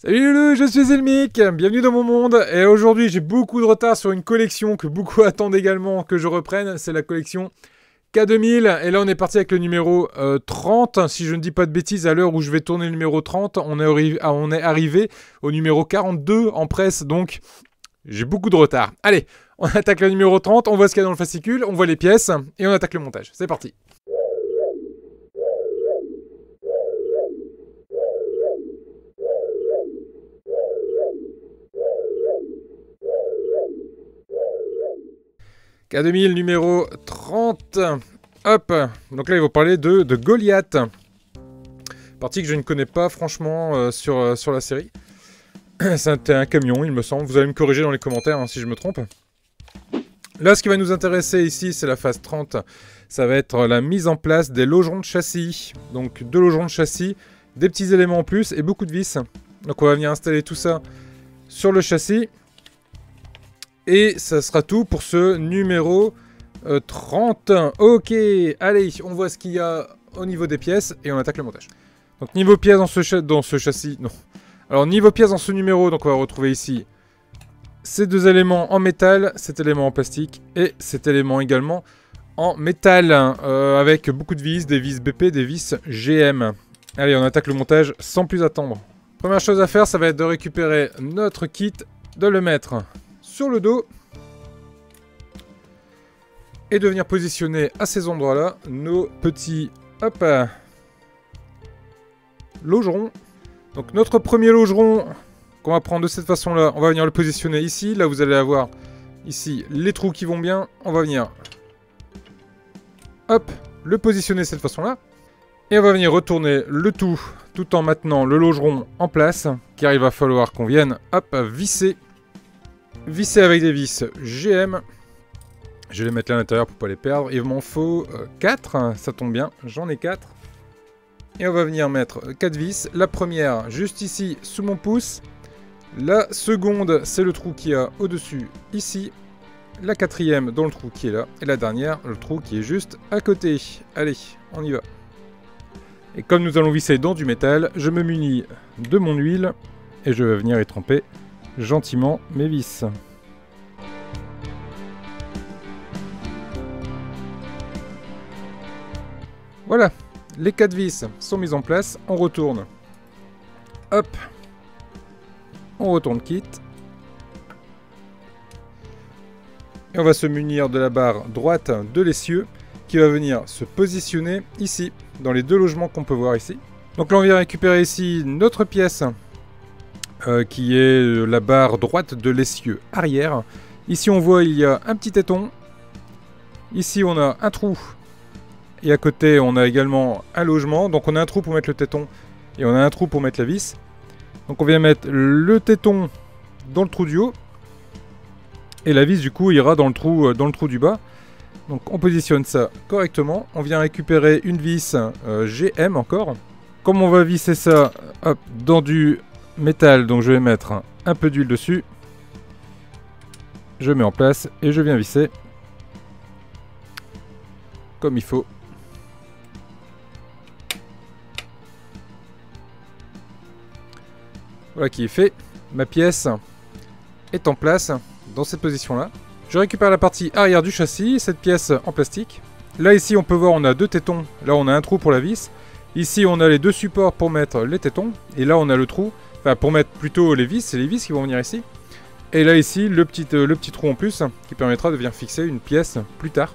Salut Loulou, je suis Zelmic, bienvenue dans mon monde, et aujourd'hui j'ai beaucoup de retard sur une collection que beaucoup attendent également que je reprenne, c'est la collection K2000, et là on est parti avec le numéro 30, si je ne dis pas de bêtises, à l'heure où je vais tourner le numéro 30, on est arrivé au numéro 42 en presse, donc j'ai beaucoup de retard. Allez, on attaque le numéro 30, on voit ce qu'il y a dans le fascicule, on voit les pièces, et on attaque le montage, c'est parti. K2000 numéro 30. Hop. Donc là, ils vont parler de Goliath. Partie que je ne connais pas, franchement, sur la série. C'est un camion, il me semble. Vous allez me corriger dans les commentaires hein, si je me trompe. Là, ce qui va nous intéresser ici, c'est la phase 30. Ça va être la mise en place des logerons de châssis. Donc, 2 logerons de châssis, des petits éléments en plus et beaucoup de vis. Donc, on va venir installer tout ça sur le châssis. Et ça sera tout pour ce numéro 30. Ok, allez, on voit ce qu'il y a au niveau des pièces et on attaque le montage. Donc niveau pièces dans ce châssis, non. Alors niveau pièces dans ce numéro, donc on va retrouver ici ces 2 éléments en métal, cet élément en plastique et cet élément également en métal. Avec beaucoup de vis, des vis BP, des vis GM. Allez, on attaque le montage sans plus attendre. Première chose à faire, ça va être de récupérer notre kit, de le mettre sur le dos et de venir positionner à ces endroits-là nos petits logerons. Donc notre premier logeron qu'on va prendre de cette façon-là, on va venir le positionner ici. Là, vous allez avoir ici les trous qui vont bien. On va venir le positionner de cette façon-là. Et on va venir retourner le tout en maintenant le logeron en place, car il va falloir qu'on vienne visser avec des vis GM. Je vais les mettre là à l'intérieur pour pas les perdre. Il m'en faut 4, ça tombe bien, j'en ai 4. Et on va venir mettre 4 vis. La première juste ici sous mon pouce. La seconde c'est le trou qui a au-dessus ici. La quatrième dans le trou qui est là. Et la dernière, le trou qui est juste à côté. Allez, on y va. Et comme nous allons visser dans du métal, je me munis de mon huile et je vais venir y tremper gentiment mes vis. Voilà, les 4 vis sont mises en place, on retourne. Hop, on retourne kit. Et on va se munir de la barre droite de l'essieu qui va venir se positionner ici, dans les 2 logements qu'on peut voir ici. Donc là on vient récupérer ici notre pièce qui est la barre droite de l'essieu arrière. Ici on voit il y a un petit téton. Ici on a un trou. Et à côté on a également un logement. Donc on a un trou pour mettre le téton et on a un trou pour mettre la vis. Donc on vient mettre le téton dans le trou du haut. Et la vis du coup ira dans le trou du bas. Donc on positionne ça correctement. On vient récupérer une vis GM encore. Comme on va visser ça dans du métal, donc je vais mettre un peu d'huile dessus. Je mets en place et je viens visser comme il faut. Voilà qui est fait. Ma pièce est en place dans cette position-là. Je récupère la partie arrière du châssis, cette pièce en plastique. Là ici on peut voir on a 2 tétons. Là on a un trou pour la vis. Ici on a les 2 supports pour mettre les tétons. Et là on a le trou. Enfin, pour mettre plutôt les vis, c'est les vis qui vont venir ici. Et là, ici, le petit trou en plus, qui permettra de venir fixer une pièce plus tard.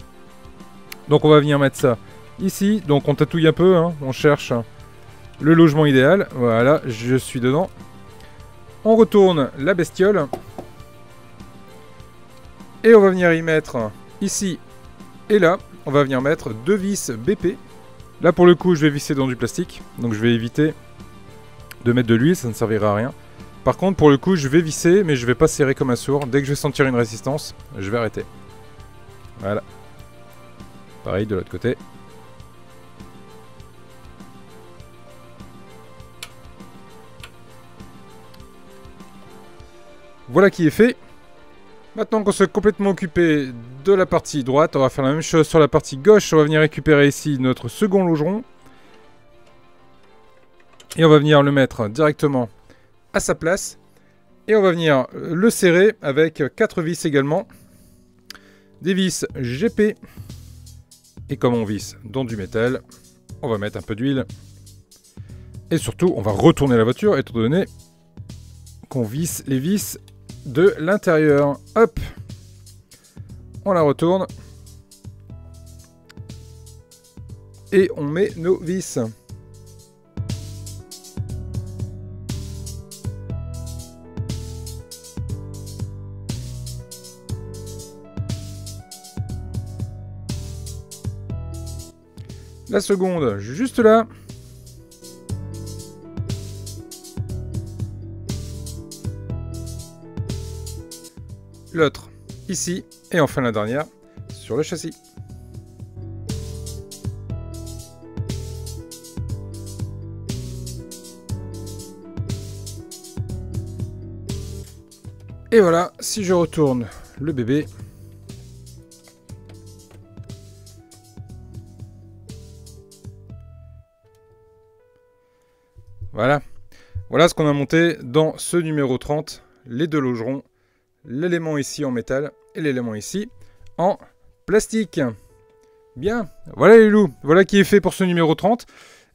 Donc, on va venir mettre ça ici. Donc, on tatouille un peu, hein. On cherche le logement idéal. Voilà, je suis dedans. On retourne la bestiole. Et on va venir y mettre ici et là. On va venir mettre 2 vis BP. Là, pour le coup, je vais visser dans du plastique. Donc, je vais éviter de mettre de l'huile, ça ne servira à rien. Par contre, pour le coup, je vais visser, mais je vais pas serrer comme un sourd. Dès que je vais sentir une résistance, je vais arrêter. Voilà. Pareil de l'autre côté. Voilà qui est fait. Maintenant qu'on s'est complètement occupé de la partie droite, on va faire la même chose sur la partie gauche. On va venir récupérer ici notre second logeron. Et on va venir le mettre directement à sa place. Et on va venir le serrer avec 4 vis également. Des vis GP. Et comme on visse dans du métal, on va mettre un peu d'huile. Et surtout, on va retourner la voiture étant donné qu'on visse les vis de l'intérieur. Hop! On la retourne. Et on met nos vis. La seconde, juste là. L'autre, ici. Et enfin la dernière, sur le châssis. Et voilà, si je retourne le bébé. Voilà. Voilà ce qu'on a monté dans ce numéro 30. Les deux logerons, l'élément ici en métal et l'élément ici en plastique. Bien, voilà les loups, voilà qui est fait pour ce numéro 30.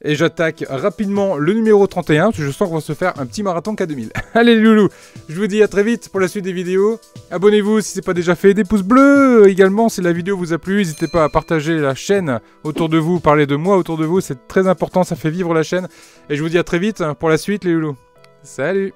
Et j'attaque rapidement le numéro 31, parce que je sens qu'on va se faire un petit marathon K2000. Allez les loulous, je vous dis à très vite pour la suite des vidéos. Abonnez-vous si ce n'est pas déjà fait, des pouces bleus également si la vidéo vous a plu. N'hésitez pas à partager la chaîne autour de vous, parler de moi autour de vous, c'est très important, ça fait vivre la chaîne. Et je vous dis à très vite pour la suite les loulous. Salut!